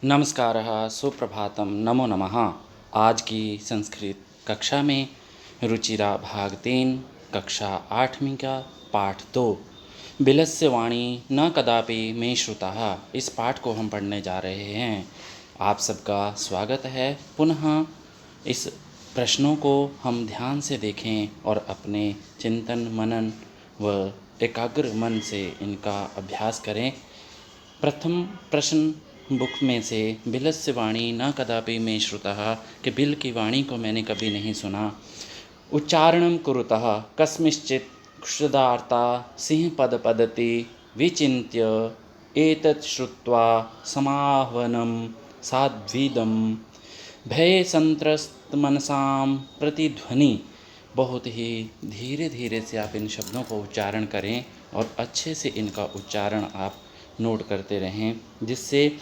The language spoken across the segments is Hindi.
नमस्कारः, सुप्रभातम, नमो नमः। आज की संस्कृत कक्षा में रुचिरा भाग 3 कक्षा 8वीं का पाठ 2 बिलस्य वाणी न कदापि मे श्रुतः, इस पाठ को हम पढ़ने जा रहे हैं। आप सबका स्वागत है। पुनः इस प्रश्नों को हम ध्यान से देखें और अपने चिंतन मनन व एकाग्र मन से इनका अभ्यास करें। प्रथम प्रश्न बुक में से बिलस्य वाणी न कदापि मे श्रुतः, कि बिल की वाणी को मैंने कभी नहीं सुना। उच्चारणं कुरुतः कस्मिंश्चित् क्षुधार्ता सिंहपदपदति विचिन्त्य एतत् श्रुत्वा समाह्वनं साध्वीदं भयसंत्रस्तमनसां प्रतिध्वनि। बहुत ही धीरे धीरे से आप इन शब्दों को उच्चारण करें और अच्छे से इनका उच्चारण आप नोट करते रहें, जिससे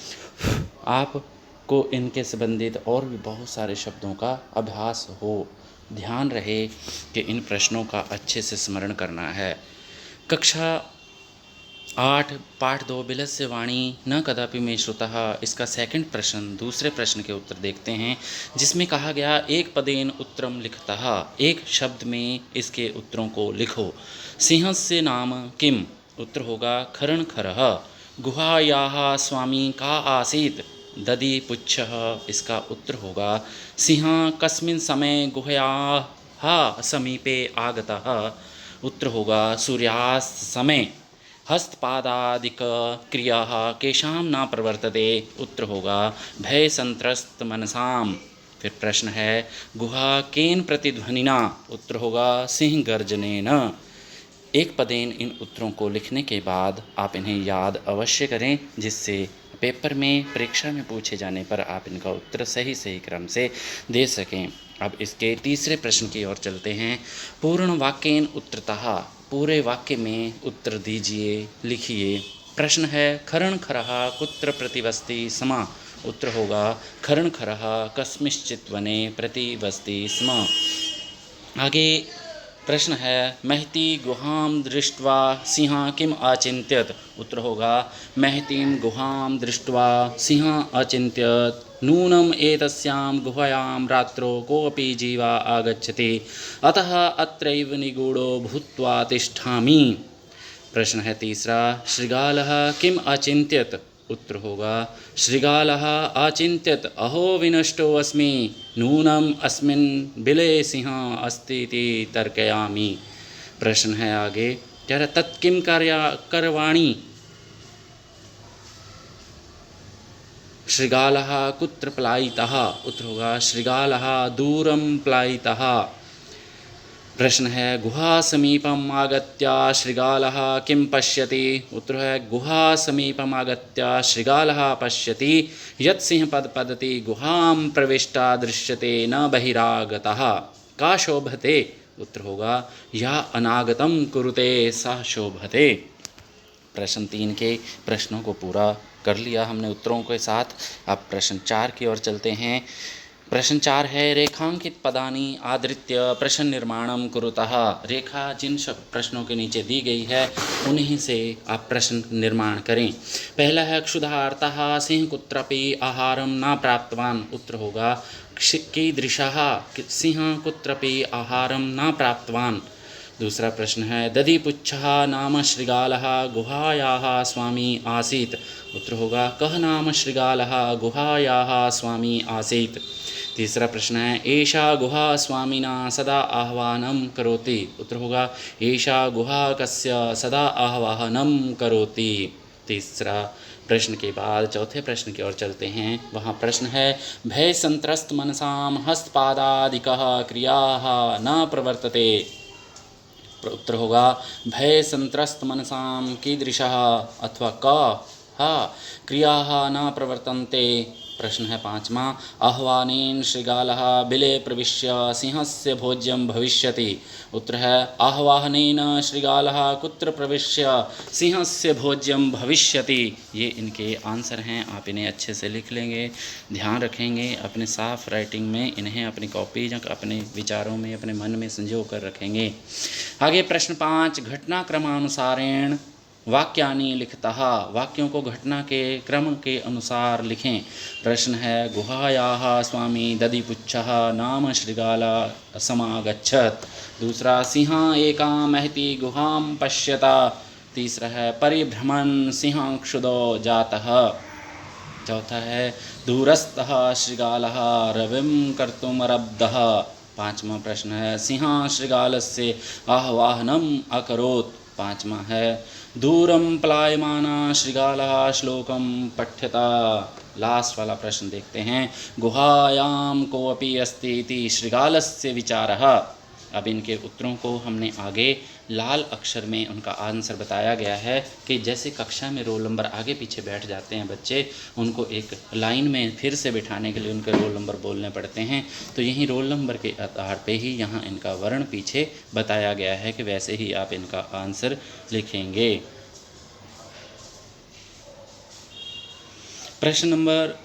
आपको इनके संबंधित और भी बहुत सारे शब्दों का अभ्यास हो। ध्यान रहे कि इन प्रश्नों का अच्छे से स्मरण करना है। कक्षा 8 पाठ 2 बिलस्य वाणी न कदापि मे श्रुतः, इसका सेकंड प्रश्न, दूसरे प्रश्न के उत्तर देखते हैं, जिसमें कहा गया एक पदेन उत्तरम लिखतः, एक शब्द में इसके उत्तरों को लिखो। सिंहस्य नाम किम, उत्तर होगा खरण खरः। गुहायाः स्वामी का आसीत्, दधि पुच्छः, इसका उत्तर होगा सिंह कस्मिन् समय गुहायाः समीपे आगतः, उत्तर होगा सूर्यास्त समय। हस्तपादादिक क्रियाः केषां न प्रवर्तते, उत्तर होगा भय संत्रस्त मनसाम। फिर प्रश्न है गुहा केन प्रतिध्वनिना, उत्तर होगा सिंह गर्जनेन। एक पदेन इन उत्तरों को लिखने के बाद आप इन्हें याद अवश्य करें, जिससे पेपर में परीक्षा में पूछे जाने पर आप इनका उत्तर सही सही क्रम से दे सकें। अब इसके तीसरे प्रश्न की ओर चलते हैं। पूर्ण वाक्येन उत्तरतः, पूरे वाक्य में उत्तर दीजिए, लिखिए। प्रश्न है खरण खरः कुत्र प्रतिवसति स्म, उत्तर होगा खरण खरः कस्मिंश्चित् वने प्रतिवसति स्म। आगे प्रश्न है महती गुहां दृष्ट्वा सिंह किम अचिन्त्यत, उत्तर होगा महतीं गुहां दृष्ट्वा सिंह अचिन्त्यत नूनम एतस्यां गुहायां रात्रो कोऽपि जीवा आगच्छति, अतः अत्रैव निगूढो भूत्वा तिष्ठामि। प्रश्न है तीसरा शृगालः किम अचिन्त्यत, उत्तर होगा शृगालः अचिन्त्यत अहो विनष्टो अस्मि नूनम अस्मिन् बिले सिंह अस्ति इति तर्कयामि। प्रश्न है आगे क्या तत्किं करवाणि, शृगालः कुत्र पलायितः, उत्तर होगा शृगालः दूरं पलायितः। प्रश्न है गुहा समीपम आगत्य शृगालः किं पश्यति, उत्तर है गुहा समीपम आगत्य शृगालः पश्यति यत् सिंहपदपदति गुहां प्रविष्टा दृश्यते न बहिरागतः। का शोभते, उत्तर होगा या अनागतम कुरुते सा शोभते। प्रश्न 3 के प्रश्नों को पूरा कर लिया हमने उत्तरों के साथ। अब प्रश्न 4 की ओर चलते हैं। प्रश्न 4 है रेखांकित पदानि आधृत्य प्रश्न निर्माणम कुरुतः, रेखा जिन प्रश्नों के नीचे दी गई है उन्हीं से आप प्रश्न निर्माण करें। पहला है क्षुधार्तः सिंह कुत्रपि आहारम न प्राप्तवान, उत्तर होगा कीदृशः सिंह कुत्रपि आहारम न प्राप्तवान। दूसरा प्रश्न है दधिपुच्छः नाम शृगालः गुहायाः स्वामी आसीत्, उत्तर होगा कः नाम शृगालः गुहायाः स्वामी आसीत्। तीसरा प्रश्न है एषा गुहा स्वामिना सदा आह्वानं करोति, उत्तर होगा एषा गुहा कस्य सदा आह्वानं करोति। तीसरा प्रश्न के बाद चौथे प्रश्न की ओर चलते हैं। वहाँ प्रश्न है भय संत्रस्त मनसां हस्तपादादिकः क्रियाः न प्रवर्तते, उत्तर होगा भय संत्रस्त मनसां कीदृशः अथवा कः क्रियाः न प्रवर्तन्ते। प्रश्न है 5वां आह्वानेन शृगालः बिले प्रविश्य सिंहस्य भोज्यं भविष्यति, उत्तर है आह्वानेन शृगालः कुत्र प्रविश्य सिंहस्य भोज्यं भविष्यति। ये इनके आंसर हैं, आप इन्हें अच्छे से लिख लेंगे, ध्यान रखेंगे, अपने साफ राइटिंग में इन्हें अपनी कॉपी या अपने विचारों में अपने मन में संजो कर रखेंगे। आगे प्रश्न 5 घटनाक्रमानुसारेण वाक्यानि लिखतः, वाक्यों को घटना के क्रम के अनुसार लिखें। प्रश्न है गुहायाः स्वामी दधिपुच्छः नाम शृगाला समागच्छत्। दूसरा सिंह एकां महती गुहां पश्यता। तीसरा है परिभ्रमन् सिंहाक्षुदो जातः। चौथा है दूरस्थः शृगालः रविं कर्तुमरब्धः। पांचवा प्रश्न है सिंह शृगालस्य आह्वानम् अकरोत्। पांचवा है दूरं पलायमाना शृगालः श्लोकं पठ्यता। लास्ट वाला प्रश्न देखते हैं। गुहायां कोऽपि अस्ति इति शृगालस्य विचारः। अब इनके उत्तरों को हमने आगे लाल अक्षर में उनका आंसर बताया गया है कि जैसे कक्षा में रोल नंबर आगे पीछे बैठ जाते हैं बच्चे, उनको एक लाइन में फिर से बिठाने के लिए उनके रोल नंबर बोलने पड़ते हैं। तो यही रोल नंबर के आधार पे ही यहाँ इनका वर्ण पीछे बताया गया है कि वैसे ही आप इनका आंसर लिखेंगे। प्रश्न नंबर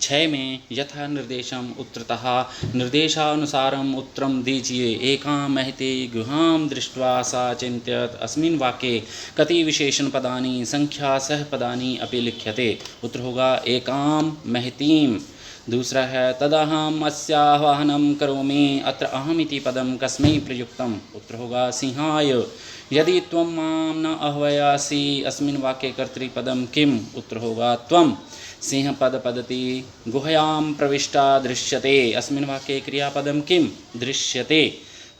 6 में यथा निर्देशम उत्तरतः निर्देशानुसारम उत्तरम दीजिए। एकां महती गुहां दृष्ट्वा सा चिंत्यत अस्मिन् वाक्ये कति विशेषण पदानि संख्या सह पदानि अपि लिख्यते। उत्तर होगा एकां महतीं। दूसरा है तदहम अस्याह्वानं करोमि। अत्र अहम इति पदम कस्मै प्रयुक्तम। उत्तर होगा सिंहाय। यदि त्वं मां न आह्वयासि अस्मिन् वाक्ये कर्तृपदं किम्। उत्तर होगा त्वं। सिंह पद पदति गुहायां प्रविष्टा दृश्यते। अस्मिन् वाक्ये क्रियापदं किं। दृश्यते।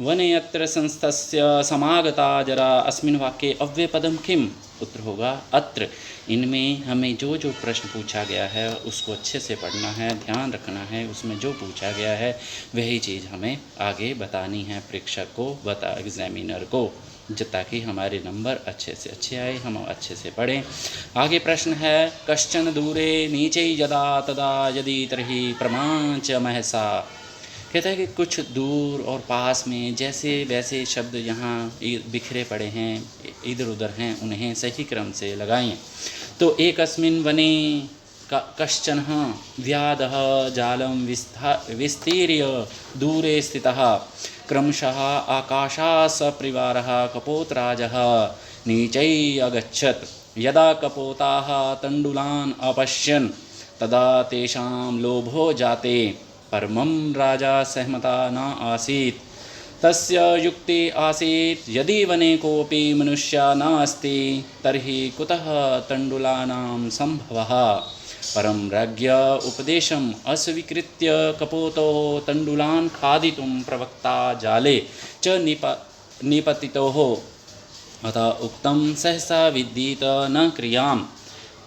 वने अत्र संस्थस्य समागता जरा। अस्मिन् वाक्ये अव्ययपदं किम्। उत्तर होगा अत्र। इनमें हमें जो जो प्रश्न पूछा गया है उसको अच्छे से पढ़ना है, ध्यान रखना है। उसमें जो पूछा गया है वही चीज़ हमें आगे बतानी है प्रेक्षक को, एग्जामिनर को, ताकि हमारे नंबर अच्छे से अच्छे आए, हम अच्छे से पढ़ें। आगे प्रश्न है कश्चन दूरे नीचे यदा तदा यदि तर्हि प्रमाच महसा। कहता है कि कुछ दूर और पास में जैसे वैसे शब्द यहाँ बिखरे पड़े हैं, इधर उधर हैं, उन्हें सही क्रम से लगाएं। तो एकस्मिन् वने कश्चन व्याधः जालं विस्तीर्य दूरे स्थितः। क्रमशः आकाशात् सपरिवारः कपोतराजः नीचै अगच्छत्। यदा कपोताः तण्डुलान् अपश्यन् तदा तेषां लोभो जाते। परमं राजा सहमता न आसीत्। तस्य युक्ति आसीत् यदि वने कोऽपि मनुष्य नास्ति तर्हि कुतः तण्डुलानां सम्भवः। परं राज्ञ उपदेशम् अस्वीकृत्य कपोतो तण्डुलान् खादितुं प्रवक्ता जाले च निपतितोः। अतः उक्तं सहसा विदित न क्रियाम्।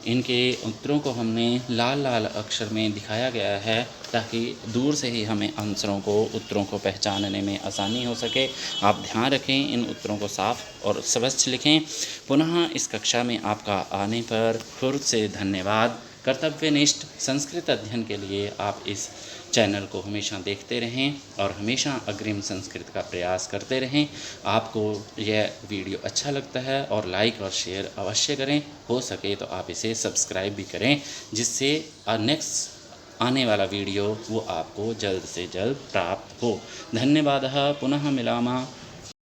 इनके उत्तरों को हमने लाल लाल अक्षर में दिखाया गया है ताकि दूर से ही हमें आंसरों को, उत्तरों को पहचानने में आसानी हो सके। आप ध्यान रखें, इन उत्तरों को साफ और स्पष्ट लिखें। पुनः इस कक्षा में आपका आने पर फिर से धन्यवाद। कर्तव्यनिष्ठ संस्कृत अध्ययन के लिए आप इस चैनल को हमेशा देखते रहें और हमेशा अग्रिम संस्कृत का प्रयास करते रहें। आपको यह वीडियो अच्छा लगता है और लाइक और शेयर अवश्य करें। हो सके तो आप इसे सब्सक्राइब भी करें, जिससे नेक्स्ट आने वाला वीडियो वो आपको जल्द से जल्द प्राप्त हो। धन्यवादः। पुनः मिलामः।